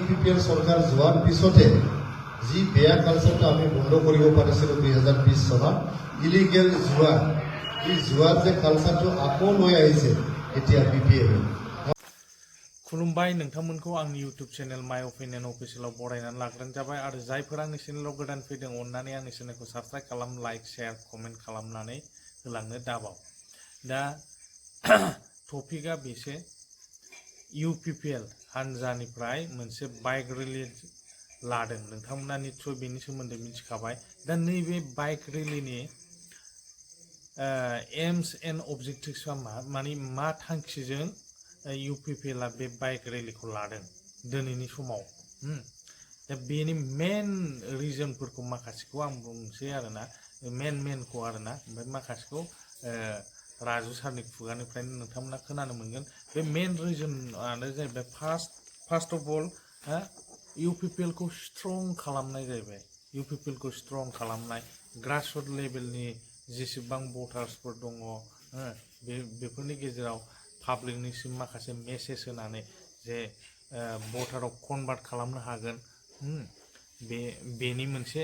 UPPL চৰকাৰ যোৱাৰ পিছতে যি বেয়া কালচাৰটো আমি বন্ধ কৰিব পাৰিছিলোঁ 2020 চনত ইলিগেল জুৱা এই জুৱাৰ যে কালচাৰটো আকৌ লৈ আহিছে এতিয়া BPL खुलुमबाय नोंथांमोनखौ आंनि इउट्युब चेनेल माय अपिनियन अफिसियेलाव बरायनानै लाग्रोनाय जाबाय आरो जायफोरा आंनि चेनेलाव गोदान फैदों अननानै आंनि चेनेलखौ साबस्क्राइब खालाम लाइक शेयार कमेन्ट खालामनानै होलांनो दाबाव दा टपिकआ बेसो UPPL हानजानिफ्राय मोनसे बाइक रेलि लादों नोंथांमोना निस्सय बेनि सोमोन्दै मिथिखाबाय दा नैबे बाइक रेलिनि एम्स एन्ड अबजेक्टिभ्सआ माने मा थांखिजों UPPL बे बाइक रेलिखौ लादों दिनैनि समाव दा बेनि मेन रिजनफोरखौ माखासेखौ आं बुंसै आरोना मेनखौ आरोना ओमफ्राय माखासेखौ राजु सारनि खुगानिफ्रायनो नोंथांमोना खोनानो मोनगोन बे मेन रिजनानो जाहैबाय फार्स्ट अफ अल UPPL खौ स्ट्रं खालामनाय जाहैबाय UPPL खौ स्ट्रं खालामनाय ग्रासरुट लेभेलनि जेसेबां भटार्सफोर दङ बेफोरनि गेजेराव पाब्लिकनिसिम माखासे मेसेज होनानै जे भटाराव कनभार्ट खालामनो हागोन बेनि मोनसे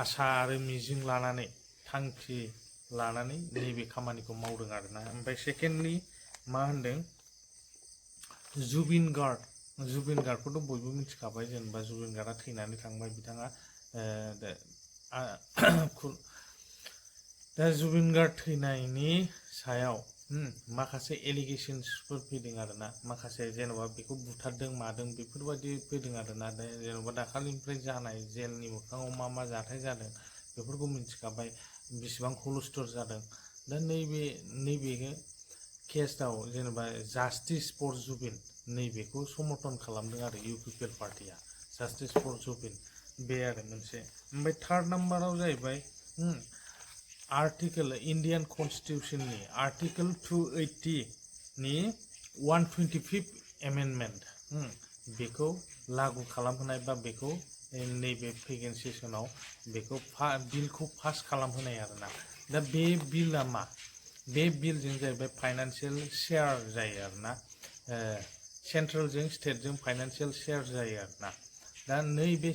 आसा आरो मिजिं लानानै थांखि लानानै नैबे खामानिखौ मावदों आरोना ओमफ्राय सेकेन्डलि मा होनदों जुबिन गार्डखौथ' बयबो मिथिखाबाय जेनेबा जुबिन गार्डआ थैनानै थांबाय बिथाङा दा जुबिन गार्ड थैनायनि सायाव माखासे एलिगेशन्सफोर फैदों आरोना माखासे जेन'बा बेखौ बुथारदों मादों बेफोरबायदि फैदों आरोना दा जेन'बा दाखालिनिफ्राय जानाय जेलनि मोखाङाव मा जाथाय जादों बेफोरखौ मिथिखाबाय बेसेबां हुलस्थुल जादों दा नैबे केसआव जेनेबा जास्टिस फर जुबिन नैबेखौ समर्थन खालामदों आरो UPPL पार्टिया जास्टिस फर जुबिन बे आरो मोनसे ओमफ्राय थार्ड नाम्बाराव जाहैबाय आर्टिकेल इन्डियान कन्स्टिटिउसननि आर्टिकेल 280 नि 125 एमेन्डमेन्ट बेखौ लागु खालामहोनाय बा बेखौ नैबे फैगोन सेसनाव बेखौ बिलखौ पास खालामहोनाय आरोना दा बे बिलआ मा बे बिलजों जाहैबाय फाइनान्सियेल शेयार जायो आरोना सेन्ट्रेलजों स्टेटजों फाइनान्सियेल शेयार जायो आरोना दा नैबे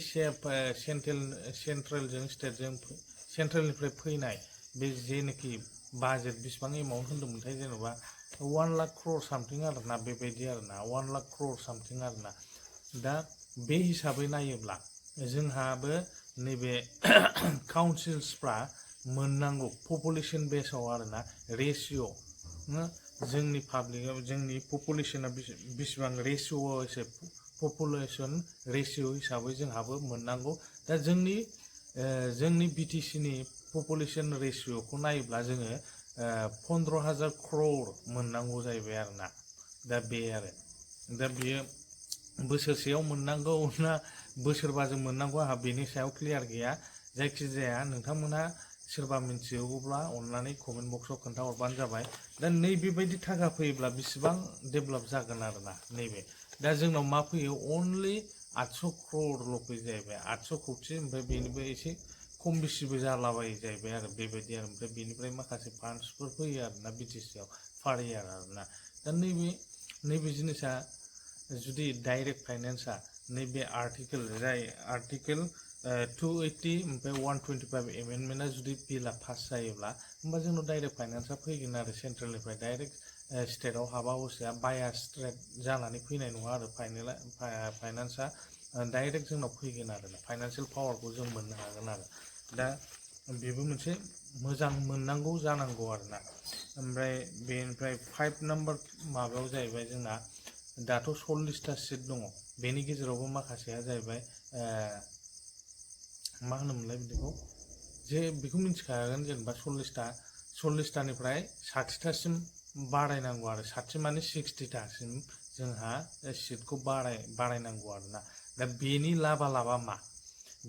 सेन्ट्रेलजों स्टेटजों सेन्ट्रेलनिफ्राय फैनाय बे जेनाखि बाजेट बेसेबां एमाउन्ट होन्दोंमोनथाय जेन'बा 1 लाख क्रर सामथिं आरोना बेबायदि आरोना 1 लाख क्रर सामथिं आरोना दा बे हिसाबै नायोब्ला जोंहाबो नैबे काउन्सिल्सफ्रा मोननांगौ पपुलेसन बेसाव आरोना रेशिय' जोंनि पाब्लिकआव जोंनि पपुलेसना बेसेबां रेशिय' एसे पपुलेसन रेशिय' हिसाबै जोंहाबो मोननांगौ दा जोंनि BTC नि पपुलेसन रेशिय'खौ नायोब्ला जोङो 15,000 क्रर मोननांगौ जाहैबाय आरोना दा बे आरो दा बेयो बोसोरसेयाव मोननांगौ ना बोसोरबाजों मोननांगौ आंहा बेनि सायाव क्लियार गैया जायखिजाया नोंथांमोना सोरबा मिथियोब्ला अननानै कमेन्ट बक्सआव खोन्थाहरबानो जाबाय दा नैबेबायदि थाखा फैयोब्ला बेसेबां डेभेलप जागोन आरोना नैबे दा जोंनाव मा फैयो अनलि 800 क्ररल' फैयो जाहैबाय 800 खौथि ओमफ्राय बेनिबो एसे खम बेसिबो जालाबायो जाहैबाय आरो बेबायदि आरो ओमफ्राय बेनिफ्राय माखासे फान्ड्सफोर फैयो आरोना BTC आव पार इयार आरोना दा नैबे जिनिसा जुदि डाइरेक्ट फाइनेन्सआ नैबे जाय आर्टिकेल 280 ओमफ्राय 125 एमेन्डमेन्टआ जुदि बिला पास जायोब्ला होमबा जोंनाव डाइरेक्ट फाइनेन्सआ फैगोन आरो सेन्ट्रेलनिफ्राय डाइरेक्ट स्टेटआव हाबा हसिया बायास स्ट्रेट जानानै फैनाय नङा आरो फाइनान्सआ डाइरेक्ट जोंनाव फैगोन आरो फाइनान्सियेल पावारखौ जों मोननो हागोन आरो दा बेबो मोनसे मोजां मोननांगौ जानांगौ आरोना ओमफ्राय बेनिफ्राय 5 नाम्बार माबायाव जाहैबाय जोंना दाथ' 40टा सिट दङ बेनि गेजेरावबो माखासेया जाहैबाय मा होनोमोनलाय बिदिखौ जे बेखौ मिथिखागोन जेनेबा 40टानिफ्राय 60टासिम बारायनांगौ आरो 60 माने 60टासिम जोंहा सिटखौ बारायनांगौ आरोना दा बेनि लाबा मा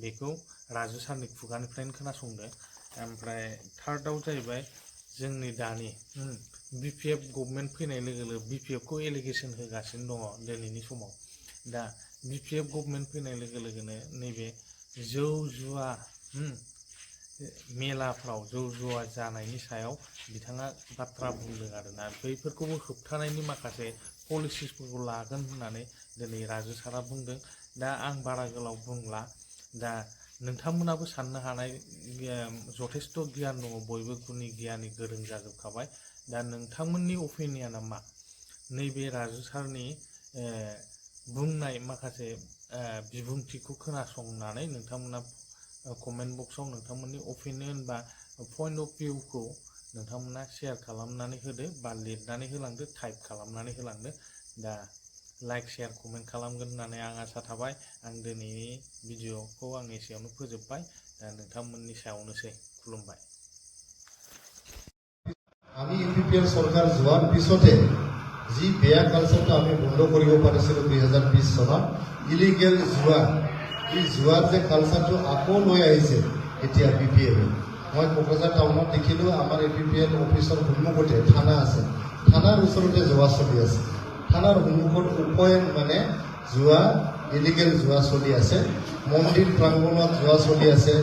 बेखौ राजु सारनि खुगानिफ्रायनो खोनासंदो ओमफ्राय थार्डआव जाहैबाय जोंनि दानि BPF गभर्नमेन्ट फैनाय लोगो लोगो BPF खौ एलिगेसन होगासिनो दङ दिनैनि समाव दा BPF गभर्नमेन्ट फैनाय लोगो लोगोनो नैबे जौ जुवा मेलाफ्राव जौ जुवा जानायनि सायाव बिथाङा बाथ्रा बुंदों आरोना बैफोरखौबो होबथानायनि माखासे पलिसिसफोरखौ लागोन होननानै दिनै राजु सारा बुंदों। दा आं बारा गोलाव बुंला। दा नोंथांमोनाबो साननो हानाय जथेस्थ' गियान दङ, बयबो गुनि गियानि गोरों जाजोबखाबाय। दा नोंथांमोननि अपिनियना मा? नैबे राजु सारनि बुंनाय माखासे बिबुंथिखौ खोनासंनानै नोंथांमोना कमेन्ट बक्सआव नोंथांमोननि अपिनियन बा पइन्ट अफ भिउखौ नोंथांमोना शेयार खालामनानै होदो बा लिरनानै होलांदो, टाइप खालामनानै होलांदो। दा लाइक शेयार कमेन्ट खालामगोन होननानै आं आसा थाबाय। आं दिनैनि भिडिअखौ आं एसेयावनो फोजोबबाय। दा नोंथांमोननि सायावनोसै। खुलुमबाय। আমি ইউপিপিএল চৰকাৰ যোৱাৰ পিছতে যি বেয়া কালচাৰটো আমি বন্ধ কৰিব পাৰিছিলোঁ 2020 চনত, ইলিগেল জুৱা, এই জুৱাৰ যে কালচাৰটো আকৌ লৈ আহিছে এতিয়া BPL। মই কোকৰাঝাৰ টাউনত দেখিলোঁ, আমাৰ ইউপিপিএল অফিচৰ সন্মুখতে থানা আছে, থানাৰ ওচৰতে জুৱা চলি আছে। থানাৰ সন্মুখত উপয়ন মানে জুৱা, ইলিগেল জুৱা চলি আছে। মন্দিৰ প্ৰাংগণত জুৱা চলি আছে।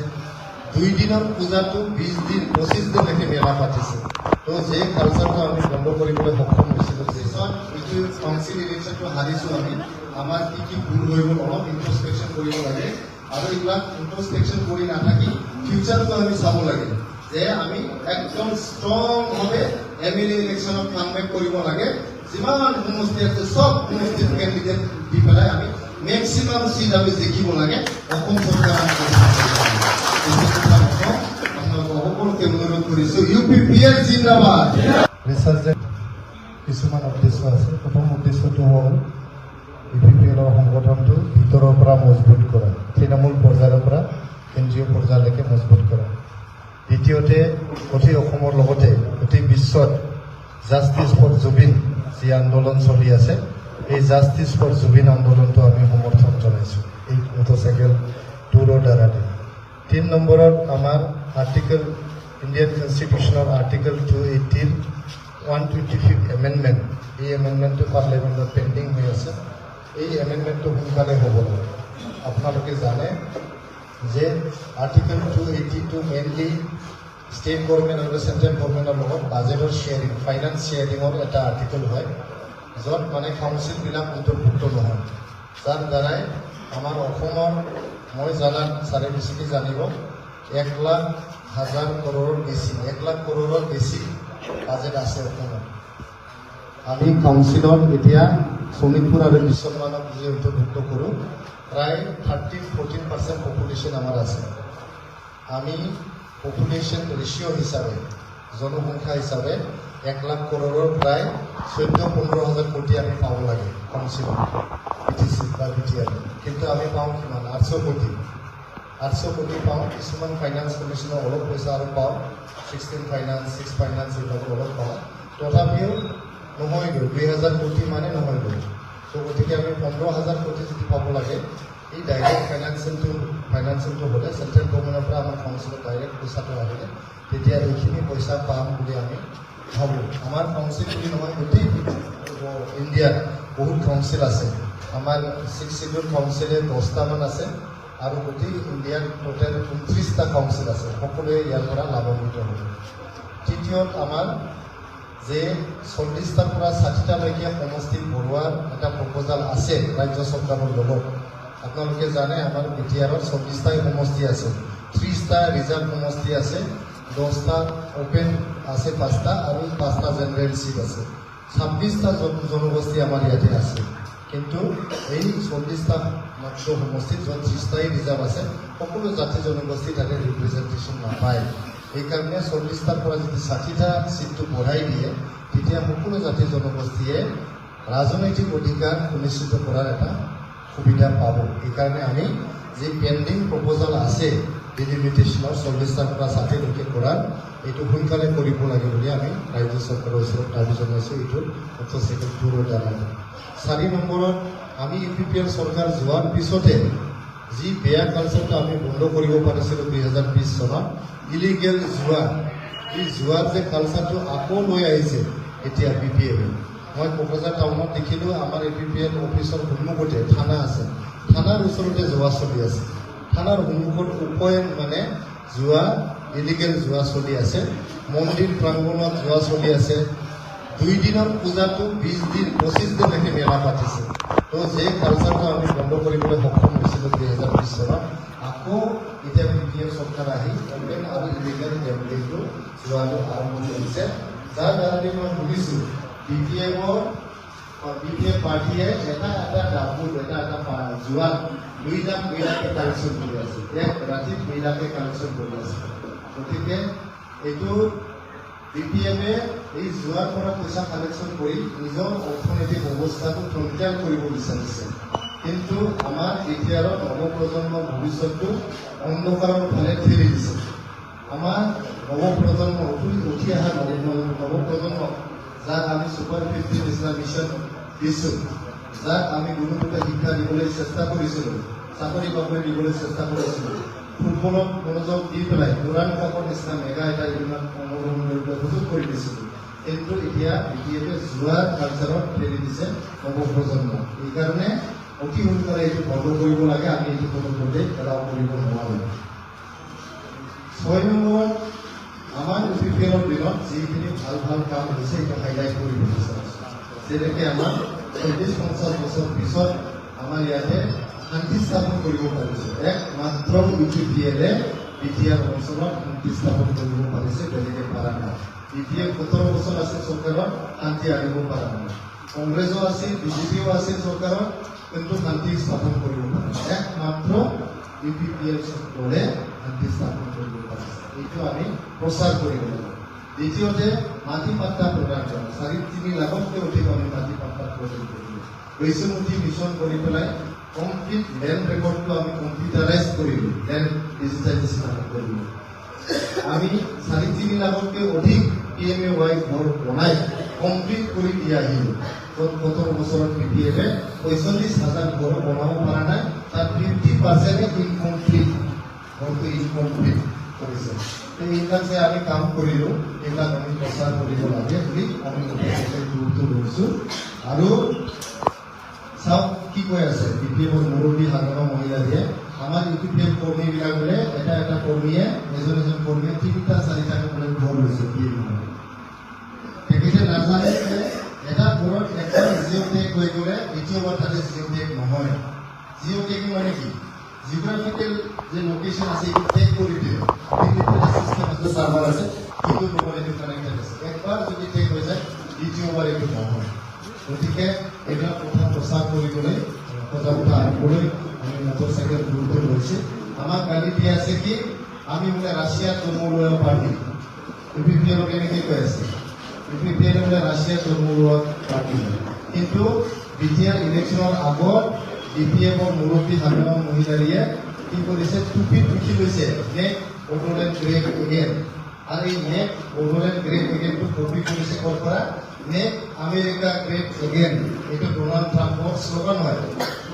2 দিনৰ পূজাটো 20 দিন 25 দিনলৈকে মেলা পাতিছে। তো যে কালচাৰটো আমি বন্ধ কৰিবলৈ সক্ষম হৈছিলোঁ, পিছত এইটো কাউন্সিল ইলেকশ্যনটো হাৰিছোঁ আমি। আমাৰ কি কি ভুল হৈ গ'ল অলপ ইন্ট্ৰস্পেকশ্যন কৰিব লাগে, আৰু এইবিলাক ইন্ট্ৰস্পেকশ্যন কৰি নাথাকি ফিউচাৰটো আমি চাব লাগে যে আমি একদম ষ্ট্ৰংভাৱে MLA ইলেকশ্যনত কামবেক কৰিব লাগে। যিমান সমষ্টি আছে চব সমষ্টিত কেণ্ডিডেট দি পেলাই আমি মেক্সিমাম চিট আমি জিকিব লাগে। অসম চৰকাৰ সকলোকে অনুৰোধ কৰিছোঁ, UPPL জিন্দাবাদ। ৰিচাৰ্জৰ কিছুমান উদ্দেশ্য আছে। প্ৰথম উদ্দেশ্যটো হ'ল UPPLৰ সংগঠনটো ভিতৰৰ পৰা মজবুত কৰা, তৃণমূল পৰ্যায়ৰ পৰা কেন্দ্ৰীয় পৰ্যায়লৈকে মজবুত কৰা। দ্বিতীয়তে, গোটেই অসমৰ লগতে গোটেই বিশ্বত জাষ্টিছ ফৰ জুবিন যি আন্দোলন চলি আছে, এই জাষ্টিছ ফৰ জুবিন আন্দোলনটো আমি সমৰ্থন জনাইছোঁ এই মটৰচাইকেল টুৰৰ দ্বাৰা। 3 নম্বৰত আমাৰ আৰ্টিকেল, ইণ্ডিয়ান কনষ্টিটিউশ্যনৰ আৰ্টিকেল 280 125 এমেণ্ডমেণ্ট, এই এমেণ্ডমেণ্টটো পাৰ্লিয়ামেণ্টত পেণ্ডিং হৈ আছে। এই এমেণ্ডমেণ্টটো সোনকালে হ'ব লাগে। আপোনালোকে জানে যে আৰ্টিকেল 280টো মেইনলি ষ্টেট গভৰ্ণমেণ্ট আৰু চেণ্ট্ৰেল গভৰ্ণমেণ্টৰ লগত বাজেটৰ শ্বেয়াৰিং, ফাইনেন্স শ্বেয়াৰিঙৰ এটা আৰ্টিকেল হয়, য'ত মানে কাউন্সিলবিলাক অন্তৰ্ভুক্ত নহয়, যাৰ দ্বাৰাই আমাৰ অসমৰ, মই জনাত চাৰে বেছিকৈ জানিব, 1,00,000 কৰোৰৰ বেছি, 1,00,000 কৰোৰৰ বেছি বাজেট আছে অসমত। আমি কাউন্সিলত এতিয়া শোণিতপুৰ আৰু বিশ্বমানক যদি অন্তৰ্ভুক্ত কৰোঁ, প্ৰায় 13-14% পপুলেশ্যন আমাৰ আছে। আমি পপুলেশ্যন ৰেচিঅ' হিচাপে, জনসংখ্যা হিচাপে 1,00,000 কৰোৰৰ প্ৰায় 14-15 হাজাৰ কোটি আমি পাব লাগে কাউন্সিলত, BTC বা BTR। কিন্তু আমি পাওঁ কিমান? 800 কোটি। 800 কোটি পাওঁ। কিছুমান ফাইনেন্স কমিশ্যনৰ অলপ পইচা আৰু পাওঁ, 16 ফাইনেন্স, 6 ফাইনেন্স এইবিলাকৰ অলপ পাওঁ। তথাপিও নহয়গৈ, 2,000 কোটি মানে নহয়গৈ। তো গতিকে আমি 15,000 কোটি যদি পাব লাগে, এই ডাইৰেক্ট ফাইনেন্সিয়েলটো হ'লে চেণ্ট্ৰেল গভৰ্ণমেণ্টৰ পৰা আমাৰ কাউন্সিলত ডাইৰেক্ট পইচাটো আহিলে, তেতিয়া এইখিনি পইচা পাম বুলি আমি ভাবোঁ। আমাৰ কাউন্সিল বুলি নহয়, গোটেই ইণ্ডিয়াত বহুত কাউন্সিল আছে। আমাৰ 6 শিডিউল কাউন্সিলে 10টামান আছে, আৰু গোটেই ইণ্ডিয়াত টোটেল 29টা কাউন্সিল আছে। সকলোৱে ইয়াৰ পৰা লাভান্বিত হ'ব। তৃতীয়ত, আমাৰ যে 40টাৰ পৰা 60টালৈকে সমষ্টি ভৰোৱাৰ এটা প্ৰপ'জাল আছে ৰাজ্য চৰকাৰৰ লগত। আপোনালোকে জানে আমাৰ BTRত 40টাই সমষ্টি আছে, 30টা ৰিজাৰ্ভ সমষ্টি আছে, 10টা অপেন আছে, 5টা আৰু 5টা জেনেৰেল চিট আছে। 26টা জনগোষ্ঠী আমাৰ ইয়াতে আছে। কিন্তু এই 40টা মাত্ৰ সমষ্টিত য'ত 30টাই ৰিজাৰ্ভ আছে, সকলো জাতি জনগোষ্ঠী তাতে ৰিপ্ৰেজেণ্টেশ্যন নাপায়। সেইকাৰণে 40টাৰ পৰা যদি 60টা চিটটো বঢ়াই দিয়ে, তেতিয়া সকলো জাতি জনগোষ্ঠীয়ে ৰাজনৈতিক অধিকাৰ সুনিশ্চিত কৰাৰ এটা সুবিধা পাব। সেইকাৰণে আমি যি পেণ্ডিং প্ৰপ'জাল আছে ডিলিমিটেশ্যনৰ 40টাৰ পৰা 60লৈকে কৰাৰ, এইটো সোনকালে কৰিব লাগে বুলি আমি ৰাজ্য চৰকাৰৰ ওচৰত দাবী জনাইছোঁ। এইটো মটৰচাইকেল টুৰৰ দ্বাৰা। 4 নম্বৰত, আমি UPPL চৰকাৰ যোৱাৰ পিছতে যি বেয়া কালচাৰটো আমি বন্ধ কৰিব পাৰিছিলোঁ 2020 চনত, ইলিগেল জুৱা, এই জুৱাৰ যে কালচাৰটো আকৌ লৈ আহিছে এতিয়া BPL। মই কোকৰাঝাৰ টাউনত দেখিলোঁ, আমাৰ UPPL অফিচৰ সন্মুখতে থানা আছে, থানাৰ ওচৰতে জুৱা চলি আছে। থানাৰ সন্মুখত উপয়ন মানে জুৱা, ইলিগেল জুৱা চলি আছে। মন্দিৰ প্ৰাংগণত জুৱা চলি আছে। 2 দিনৰ পূজাটো 20 দিন 25 দিনলৈকে মেলা পাতিছে তো যে কালচাৰটো আমি বন্ধ কৰিবলৈ সক্ষম হৈছিলোঁ 2020 চনত আকৌ এতিয়া BPF চৰকাৰ আহি অপেন আৰু ইলিগেল গেমলিংটো যোৱাটো আৰম্ভ কৰিছে যাৰ কাৰণে মই শুনিছোঁ BPF পাৰ্টিয়ে এটা ডাবুত এটা যোৱাত 2 লাখকে কালেকশ্যন কৰি আছে এক ৰাতিত 2 লাখকে কালেকশ্যন কৰি আছে গতিকে এইটো BPF-এ এই যোৱাৰ পৰা পইচা কালেকশ্যন কৰি নিজৰ অৰ্থনৈতিক অৱস্থাটো টনকিয়াল কৰিব বিচাৰিছে কিন্তু আমাৰ এতিয়াৰ নৱপ্ৰজন্মৰ ভৱিষ্যতটো অন্ধকাৰৰ ফালে ঠেলি দিছে আমাৰ নৱপ্ৰজন্ম উঠি অহা নৱপ্ৰজন্মক যাক আমি ছুপাৰ 50 নিচিনা মিছন দিছোঁ যাক আমি গুণগত শিক্ষা দিবলৈ চেষ্টা কৰিছিলোঁ চাকৰি বাকৰি দিবলৈ চেষ্টা কৰিছিলোঁ ফুটবলত মনোযোগ দি পেলাই পুৰাণ কাকৰ নিচিনা মেগা এটা ইভেণ্টত অংশগ্ৰহণ কৰিবলৈ সুযোগ কৰি দিছিলোঁ কিন্তু এতিয়া BPF-এ যোৱাৰ কালচাৰত ঠেলি দিছে নৱপ্ৰজন্মক এইকাৰণে অতি সোনকালে এইটো বন্ধ কৰিব লাগে আমি এইটো কোনোপধ্যে এলাও কৰিব নোৱাৰোঁ 6 নম্বৰ আমাৰ UPPL-ৰ দিনত যিখিনি ভাল কাম হৈছে এইটো হাইলাইট কৰিব বিচাৰিছোঁ যেনেকৈ আমাৰ 40-50 বছৰ পিছত আমাৰ ইয়াতে শান্তি স্থাপন কৰিব পাৰিছে একমাত্ৰ UPPL-এ BTR অঞ্চলত শান্তি স্থাপন কৰিব পাৰিছে বেলেগে পৰা নাই BPF 17 বছৰ আছে চৰকাৰত শান্তি আনিব পৰা নাই কংগ্ৰেছো আছিল BJP-ও আছিল চৰকাৰত কিন্তু শান্তি স্থাপন কৰিব পাৰে একমাত্ৰ UPPL দলে শান্তি স্থাপন কৰিব পাৰিছে এইটো আমি প্ৰচাৰ কৰিব লাগিব দ্বিতীয়তে মাটি পাট্টা প্ৰদান কৰা 3.5 লাখতকৈ অধিক আমি মাটি পাট্টা প্ৰদান কৰিলোঁ বৈষ্ণৱী মিছন কৰি পেলাই কমপ্লিট লেণ্ড ৰেকৰ্ডটো আমি কম্পিউটাৰাইজ কৰিলোঁ লেণ্ড ডিজিটাইজেশ্যন কৰিলোঁ আমি 3.5 লাখতকৈ অধিক PMAY ঘৰ বনাই কমপ্লিট কৰি দি আহিলোঁ 17 বছৰত BPF-এ 45,000 ঘৰ বনাব পৰা নাই তাত 50%-এ ইনকমপ্লিট ঘৰটো ইনকমপ্লিট কৰিছে এইবিলাকে আমি কাম কৰিলোঁ এইবিলাক আমি প্ৰচাৰ কৰিব লাগে বুলি আমি গুৰুত্ব লৈছোঁ আৰু চাওক কি কৈ আছে BPF-ৰ মুৰব্বী সাধাৰণ মহিলাৰীয়ে আমাৰ UPPL কৰ্মীবিলাক বোলে এটা কৰ্মীয়ে এজন কৰ্মীয়ে 3-4টাকৈ বোলে ঘৰ লৈছে তেখেতে নাজানে যে এটা ঘৰত একবাৰ জিঅ'টেক হৈ গ'লে দ্বিতীয়বাৰ তাতে জিঅ'টেক নহয় জিঅ'টেকিং মানে কি জিঅ'গ্ৰাফিকেল যে লোকেশ্যন আছে এইটো টেক কৰি দিয়ে চিষ্টেম আছে চাৰ্ভাৰ আছে কিন্তু মোবাইল এইটো কানেক্টেড আছে একবাৰ যদি টেক হৈ যায় দ্বিতীয়বাৰ এইটো নহয় গতিকে এইবিলাক কথা প্ৰচাৰ কৰিবলৈ সজাগতা আনিবলৈ আমি মটৰচাইকেল গুৰুত্ব লৈছোঁ আমাক গালি দি আছে কি আমি বোলে ৰাছিয়াত জন্ম লোৱা পাৰ্টি UPPL-ক এনেকৈ কৈ আছে UPPL বোলে ৰাছিয়াত জন্ম লোৱা পাৰ্টি কিন্তু BTR ইলেকশ্যনৰ আগত BPF-ৰ মুৰব্বী সাধাৰণ মহিলাৰীয়ে কি কৰিছে টুপিত লিখি লৈছে নেক্সট বড়োলেণ্ড গ্ৰেট এগেইন আৰু এই নেক্সট বড়োলেণ্ড গ্ৰেট এগেইনটো কপি কৰিছে ক'ৰ পৰা নেক্সট আমেৰিকা গ্ৰেট এগেইন এইটো ডোনাল্ড ট্ৰাম্পৰ শ্লোগান হয়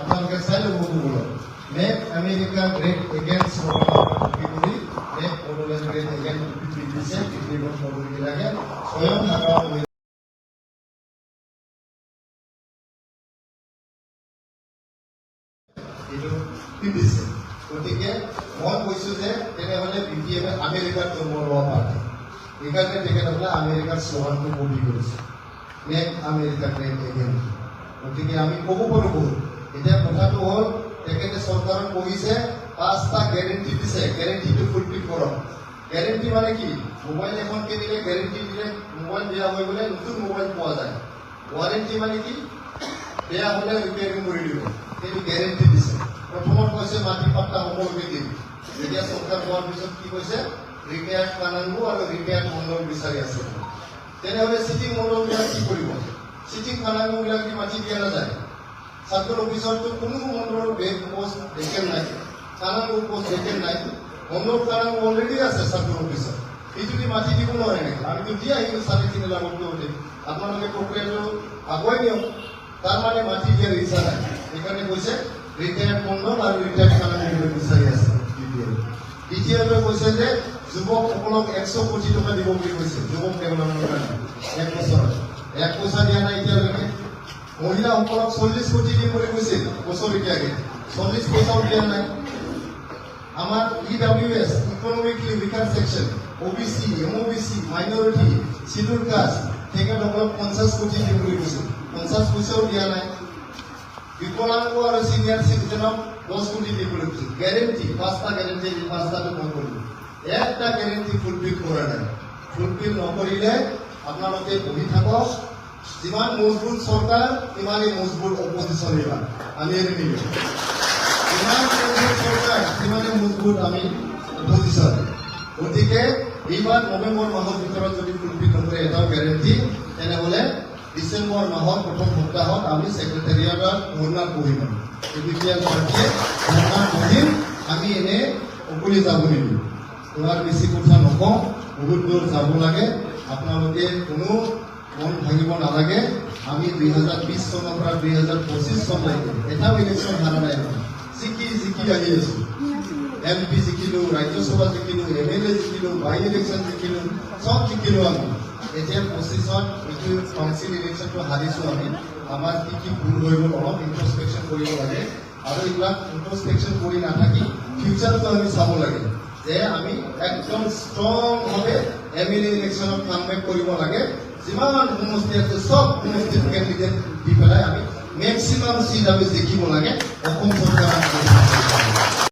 আপোনালোকে চাই ল'ব গুগলত নেক্সট আমেৰিকা গ্ৰেট এগেইন শ্লোগানৰ কপি কৰি নেক্সট বড়োলেণ্ড গ্ৰেট এগেইন টুপি দিছে BPF-ৰ মুৰব্বীবিলাকে স্বয়ং সাধাৰণ এইটো পিন্ধিছে গতিকে মই কৈছোঁ যে তেনেহ'লে BPF-এ আমেৰিকাত জন্ম লোৱা পাৰ্টি সেইকাৰণে তেখেতসকলে আমেৰিকাৰ শ্লোগানটো কপি কৰিছে নেক্সট আমেৰিকা গ্ৰেট এগেইন গতিকে আমি ক'ব পাৰোঁ বহুত এতিয়া কথাটো হ'ল তেখেতে চৰকাৰক কৈছে 5টা গেৰেণ্টি দিছে গেৰেণ্টিটো ফুলফিল কৰক গেৰেণ্টি মানে কি মোবাইল এখন কিনিলে গেৰেণ্টি দিলে মোবাইল বেয়া হৈ গ'লে নতুন মোবাইল পোৱা যায় ৱাৰেণ্টি মানে কি বেয়া হ'লে ৰিপেয়াৰিং কৰি দিব সেইটো গেৰেণ্টি দিছে প্ৰথমত কৈছে মাটি পাট্টা সকলোকে দিম যেতিয়া চৰকাৰ পোৱাৰ পিছত কি কৈছে ৰিটায়াৰ্ড কানাংগু আৰু ৰিটায়াৰ্ড মণ্ডল বিচাৰি আছে তেনেহ'লে চিটিং মণ্ডলবিলাক কি কৰিব চিটিং কানাংগুবিলাক কি মাটি দিয়া নাযায় চাৰ্কল অফিচৰটো কোনো মণ্ডলৰ পোষ্ট ভেকেণ্ট নাই কানাংগু পোষ্ট ভেকেণ্ট নাই মণ্ডল কানাংগু অলৰেডি আছে চাৰ্কল অফিচত সি যদি মাটি দিব নোৱাৰে নেকি আমিতো দি আহিলোঁ 3.5 লাখতকৈ অধিক আপোনালোকে প্ৰক্ৰিয়াটো আগুৱাই দিয়ক তাৰমানে মাটি দিয়াৰ ইচ্ছা নাই সেইকাৰণে কৈছে ৰিটায়াৰ্ড মণ্ডল আৰু ৰিটায়াৰ্ড কানাংগু বিচাৰি আছে দ্বিতীয়তে কৈছে যে যুৱকসকলক 100 কোটি টকা দিব বুলি কৈছে যুৱক ডেভেলপমেণ্টৰ কাৰণে 1 বছৰত 1 পইচা দিয়া নাই এতিয়ালৈকে মহিলাসকলক 40 কোটি দিম বুলি কৈছে বছৰেকীয়াকৈ 40 পইচাও দিয়া নাই আমাৰ EWS economically weaker section OBC MOBC minority scheduled caste তেখেতসকলক 50 কোটি দিম বুলি কৈছিল 50 পইচাও দিয়া নাই বিকলাংগ আৰু সিনিয়ৰ সিটিজেনক 10 কোটি দিম বুলি কৈছিল গ্যাৰেণ্টি 5টা গ্যাৰেণ্টি 5টাটো মই কৰিলোঁ একটা গ্যাৰেণ্টি ফুলফিল কৰা নাই ফুলফিল নকৰিলে আপোনালোকে বহি থাকক যিমান মজবুত চৰকাৰ সিমানেই মজবুত অপজিশ্যন এইবাৰ আমি এৰি নিদিওঁ যিমান মজবুত চৰকাৰ সিমানেই মজবুত আমি অপজিশ্যন গতিকে এইবাৰ নৱেম্বৰ মাহৰ ভিতৰত যদি ফুলফিল নকৰে এটাও গ্যাৰেণ্টি তেনেহ'লে ডিচেম্বৰ মাহৰ প্ৰথম সপ্তাহত আমি ছেক্ৰেটাৰিয়েটত ধৰ্ণাত বহিম বিপিএল পাৰ্টীয়ে ধৰ্ণাত বহিম আমি এনে অকলে যাব নিদিওঁ তোমাৰ বেছি কথা নকওঁ বহুত দূৰ যাব লাগে আপোনালোকে কোনো মন ভাঙিব নালাগে আমি 2020 চনৰ পৰা 2025 চনলৈকে এটাও ইলেকশ্যন হাৰা নাই জিকি আহি আছো এমপি জিকিলোঁ ৰাজ্যসভা জিকিলোঁ MLA জিকিলোঁ বাই ইলেকশ্যন জিকিলোঁ চব জিকিলোঁ আমি এতিয়া 25ত এইটো কাউন্সিল ইলেকশ্যনটো হাৰিছোঁ আমি আমাৰ কি ভুল হৈ গ'ল অলপ ইন্ট্ৰস্পেকশ্যন কৰিব লাগে আৰু এইবিলাক ইন্ট্ৰস্পেকশ্যন কৰি নাথাকি ফিউচাৰটো আমি চাব লাগে যে আমি একদম ষ্ট্ৰংভাৱে MLA ইলেকশ্যনত কামবেক কৰিব লাগে যিমান সমষ্টি আছে সব সমষ্টিত কেণ্ডিডেট দি পেলাই আমি মেক্সিমাম চিট আমি জিকিব লাগে অসম চৰকাৰ